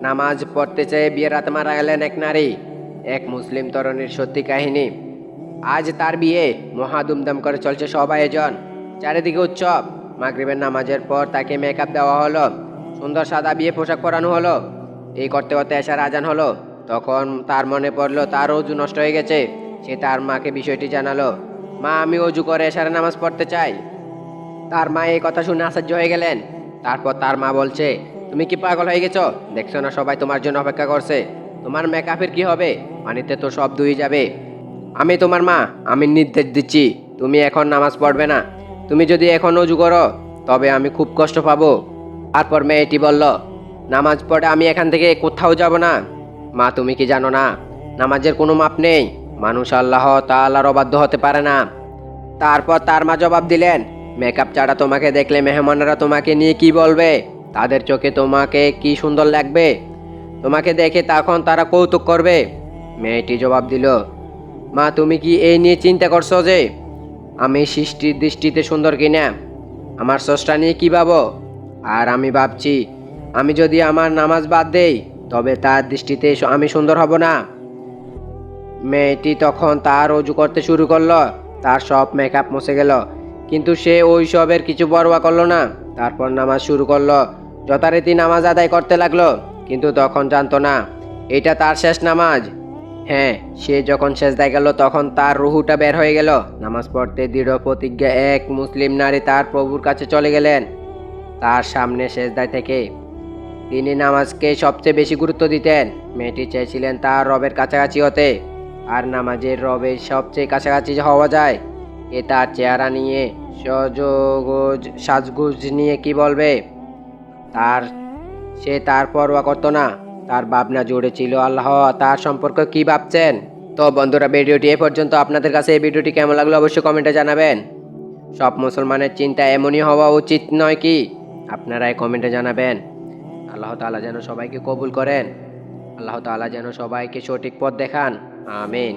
নামাজ পড়তে চেয়ে বিয়ের রাতে মারা গেলেন এক নারী। এক মুসলিম তরুণীর সত্যি কাহিনী। আজ তার বিয়ে মহা দুমদাম করে চলছে সব আয়োজন। চারিদিকে উৎসব। মাগরিবের নামাজের পর তাকে মেকআপ দেওয়া হলো, সুন্দর সাদা বিয়ে পোশাক পরানো হলো। এই করতে করতে এশার আজান হলো। তখন তার মনে পড়লো তার অজু নষ্ট হয়ে গেছে। সে তার মাকে বিষয়টি জানালো। মা, আমি অজু করে এশারে নামাজ পড়তে চাই। তার মা এই কথা শুনে আশ্চর্য হয়ে গেলেন। তারপর তার মা বলছে, তুমি কি পাগল হয়ে গেছো? দেখছো না সবাই তোমার জন্য অপেক্ষা করছে? তোমার মেকআপের কি হবে? পানিতে তো সব ধুয়ে যাবে। আমি তোমার মা, আমি নির্দেশ দিচ্ছি, তুমি এখন নামাজ পড়বে না। তুমি যদি এখন অজু করো তবে আমি খুব কষ্ট পাবো। তারপর মেয়েটি বলল, নামাজ পড়ে আমি এখান থেকে কোথাও যাব না। মা, তুমি কি জানো না, নামাজের কোনো মাপ নেই। মানুষ আল্লাহ তাআলার অবাধ্য হতে পারে না। তারপর তার মা জবাব দিলেন, মেকআপ ছাড়া তোমাকে দেখলে মেহমানরা তোমাকে নিয়ে কি বলবে? তাদের চোখে তোমাকে কি সুন্দর লাগবে? তোমাকে দেখে তখন তারা কৌতুক করবে। মেয়েটি জবাব দিল, মা, তুমি কি এই নিয়ে চিন্তা করছো যে আমি সৃষ্টির দৃষ্টিতে সুন্দর কিনা? আমার স্রষ্টা নিয়ে কি ভাবো? আর আমি ভাবছি, আমি যদি আমার নামাজ বাদ দেই তবে তার দৃষ্টিতে আমি সুন্দর হব না। মেয়েটি তখন তার অজু করতে শুরু করলো। তার সব মেকআপ মুছে গেল, কিন্তু সে ওই সবের কিছু পরোয়া করলো না। তারপর নামাজ শুরু করলো। যথারীতি নামাজ আদায় করতে লাগলো, কিন্তু তখন জানতো না এটা তার শেষ নামাজ। হ্যাঁ, সে যখন সেজদায় গেল তখন তার রুহুটা বের হয়ে গেল। নামাজ পড়তে দৃঢ় প্রতিজ্ঞা এক মুসলিম নারী তার প্রভুর কাছে চলে গেলেন। তার সামনে সেজদায় থেকে তিনি নামাজকে সবচেয়ে বেশি গুরুত্ব দিতেন। মেয়েটি চেয়েছিলেন তার রবের কাছাকাছি হতে, আর নামাজের রবের সবচেয়ে কাছাকাছি হওয়া যায়। এ তার চেহারা নিয়ে সাজগুজ নিয়ে কি বলবে তার, সে তার পরোয়া করতো না। তার ভাবনা জুড়ে ছিল আল্লাহ তার সম্পর্কে কি ভাবছেন। তো বন্ধুরা, ভিডিওটি এ পর্যন্ত। আপনাদের কাছে এই ভিডিওটি কেমন লাগলো অবশ্যই কমেন্টে জানাবেন। সব মুসলমানের চিন্তা এমনই হওয়া উচিত নয় কি? আপনারা এই কমেন্টে জানাবেন। আল্লাহ তাআলা যেন সবাইকে কবুল করেন। আল্লাহ তাআলা যেন সবাইকে সঠিক পথ দেখান। আমিন।